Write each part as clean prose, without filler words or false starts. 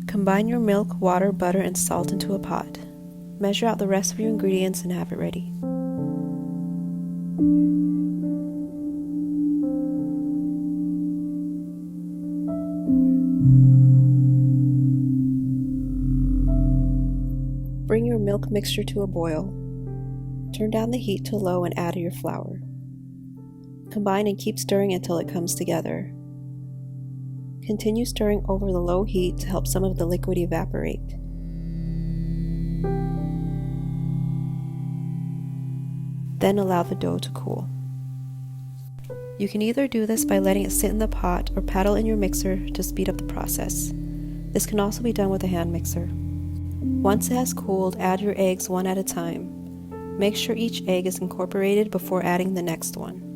Combine your milk, water, butter, and salt into a pot. Measure out the rest of your ingredients and have it ready. Bring your milk mixture to a boil. Turn down the heat to low and add your flour. Combine and keep stirring until it comes together. Continue stirring over the low heat to help some of the liquid evaporate. Then allow the dough to cool. You can either do this by letting it sit in the pot or paddle in your mixer to speed up the process. This can also be done with a hand mixer. Once it has cooled, add your eggs one at a time. Make sure each egg is incorporated before adding the next one.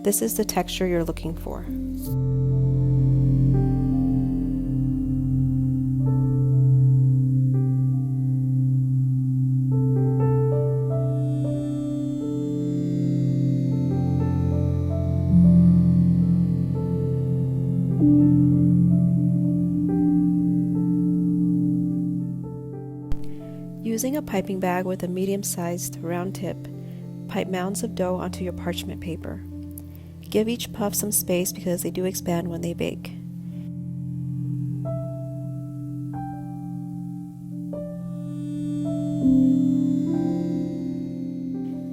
This is the texture you're looking for. Using a piping bag with a medium-sized round tip, pipe mounds of dough onto your parchment paper. Give each puff some space because they do expand when they bake.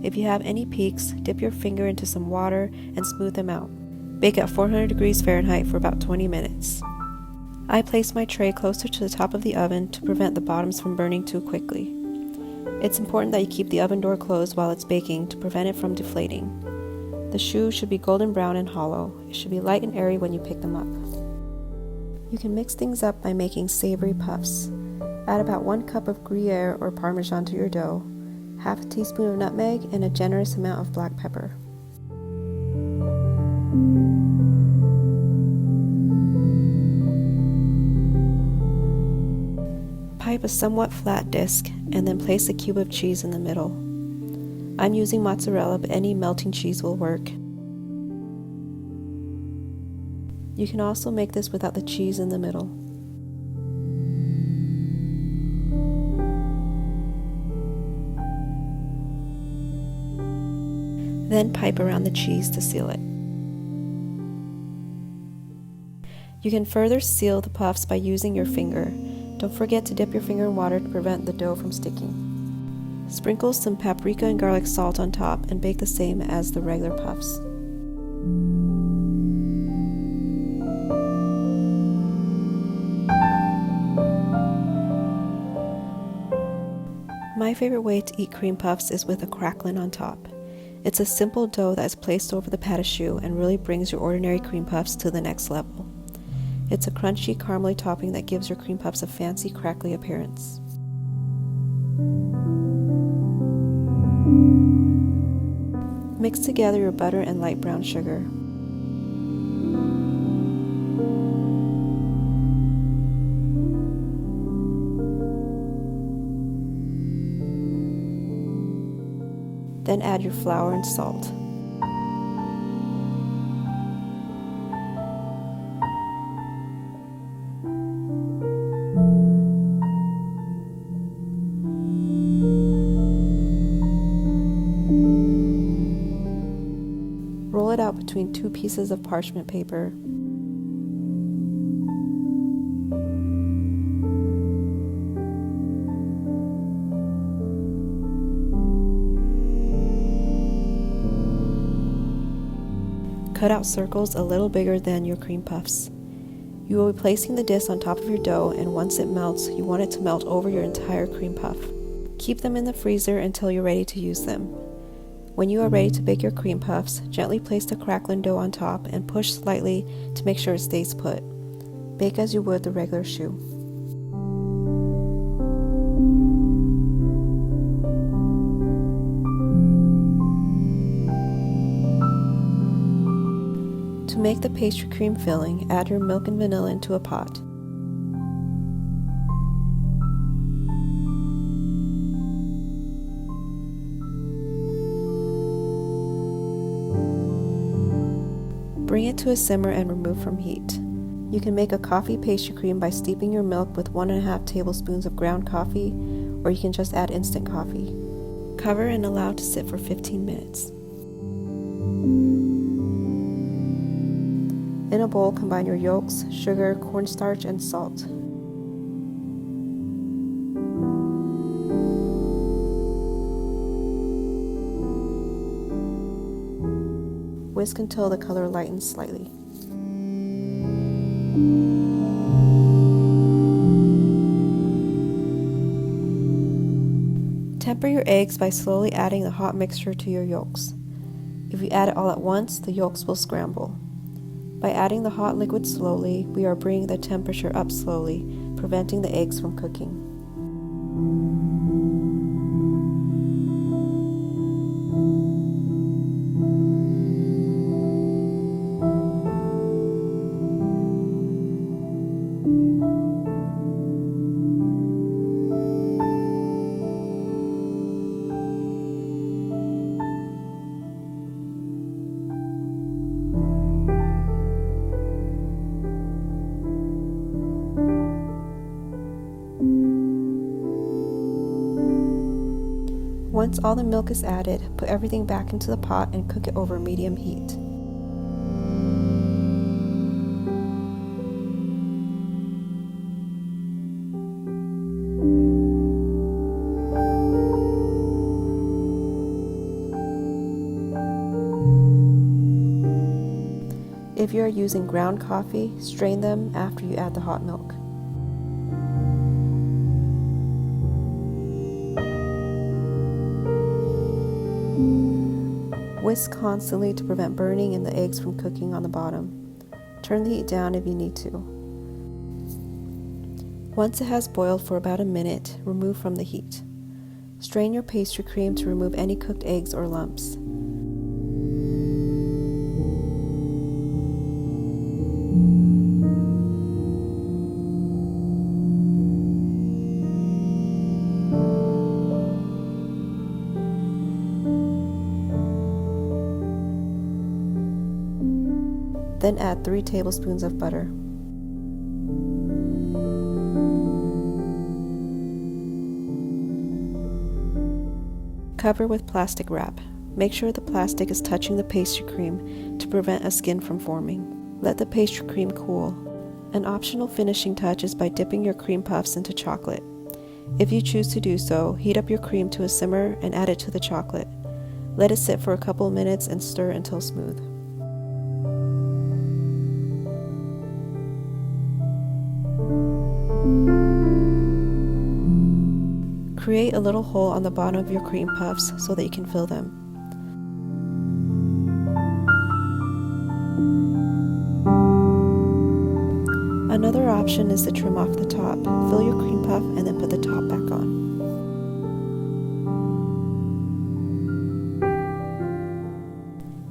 If you have any peaks, dip your finger into some water and smooth them out. Bake at 400 degrees Fahrenheit for about 20 minutes. I place my tray closer to the top of the oven to prevent the bottoms from burning too quickly. It's important that you keep the oven door closed while it's baking to prevent it from deflating. The choux should be golden brown and hollow. It should be light and airy when you pick them up. You can mix things up by making savory puffs. Add about 1 cup of gruyere or parmesan to your dough, half a teaspoon of nutmeg, and a generous amount of black pepper. Pipe a somewhat flat disc and then place a cube of cheese in the middle. I'm using mozzarella, but any melting cheese will work. You can also make this without the cheese in the middle. Then pipe around the cheese to seal it. You can further seal the puffs by using your finger. Don't forget to dip your finger in water to prevent the dough from sticking. Sprinkle some paprika and garlic salt on top and bake the same as the regular puffs. My favorite way to eat cream puffs is with a craquelin on top. It's a simple dough that is placed over the pate choux and really brings your ordinary cream puffs to the next level. It's a crunchy, caramely topping that gives your cream puffs a fancy, crackly appearance. Mix together your butter and light brown sugar. Then add your flour and salt. Roll it out between 2 pieces of parchment paper. Cut out circles a little bigger than your cream puffs. You will be placing the disc on top of your dough, and once it melts, you want it to melt over your entire cream puff. Keep them in the freezer until you're ready to use them. When you are ready to bake your cream puffs, gently place the craquelin dough on top and push slightly to make sure it stays put. Bake as you would the regular choux. To make the pastry cream filling, add your milk and vanilla into a pot. Bring it to a simmer and remove from heat. You can make a coffee pastry cream by steeping your milk with 1.5 tablespoons of ground coffee, or you can just add instant coffee. Cover and allow to sit for 15 minutes. In a bowl, combine your yolks, sugar, cornstarch, and salt. Whisk until the color lightens slightly. Temper your eggs by slowly adding the hot mixture to your yolks. If you add it all at once, the yolks will scramble. By adding the hot liquid slowly, we are bringing the temperature up slowly, preventing the eggs from cooking. Once all the milk is added, put everything back into the pot and cook it over medium heat. If you are using ground coffee, strain them after you add the hot milk. Whisk constantly to prevent burning and the eggs from cooking on the bottom. Turn the heat down if you need to. Once it has boiled for about a minute, remove from the heat. Strain your pastry cream to remove any cooked eggs or lumps. Then add 3 tablespoons of butter. Cover with plastic wrap. Make sure the plastic is touching the pastry cream to prevent a skin from forming. Let the pastry cream cool. An optional finishing touch is by dipping your cream puffs into chocolate. If you choose to do so, heat up your cream to a simmer and add it to the chocolate. Let it sit for a couple minutes and stir until smooth. Create a little hole on the bottom of your cream puffs so that you can fill them. Another option is to trim off the top. Fill your cream puff and then put the top back on.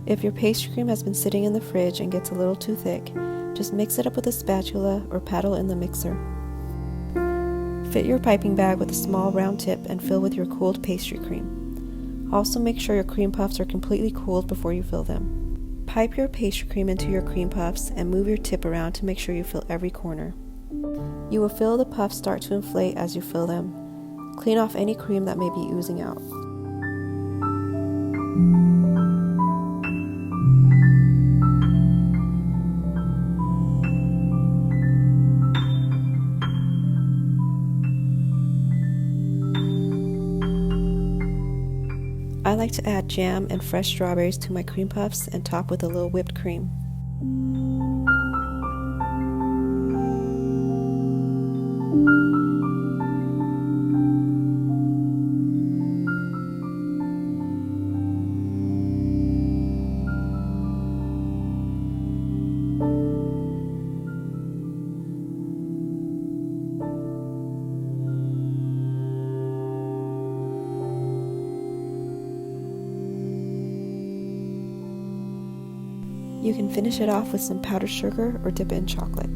If your pastry cream has been sitting in the fridge and gets a little too thick, just mix it up with a spatula or paddle in the mixer. Fit your piping bag with a small round tip and fill with your cooled pastry cream. Also make sure your cream puffs are completely cooled before you fill them. Pipe your pastry cream into your cream puffs and move your tip around to make sure you fill every corner. You will feel the puffs start to inflate as you fill them. Clean off any cream that may be oozing out. I like to add jam and fresh strawberries to my cream puffs and top with a little whipped cream. You can finish it off with some powdered sugar or dip it in chocolate.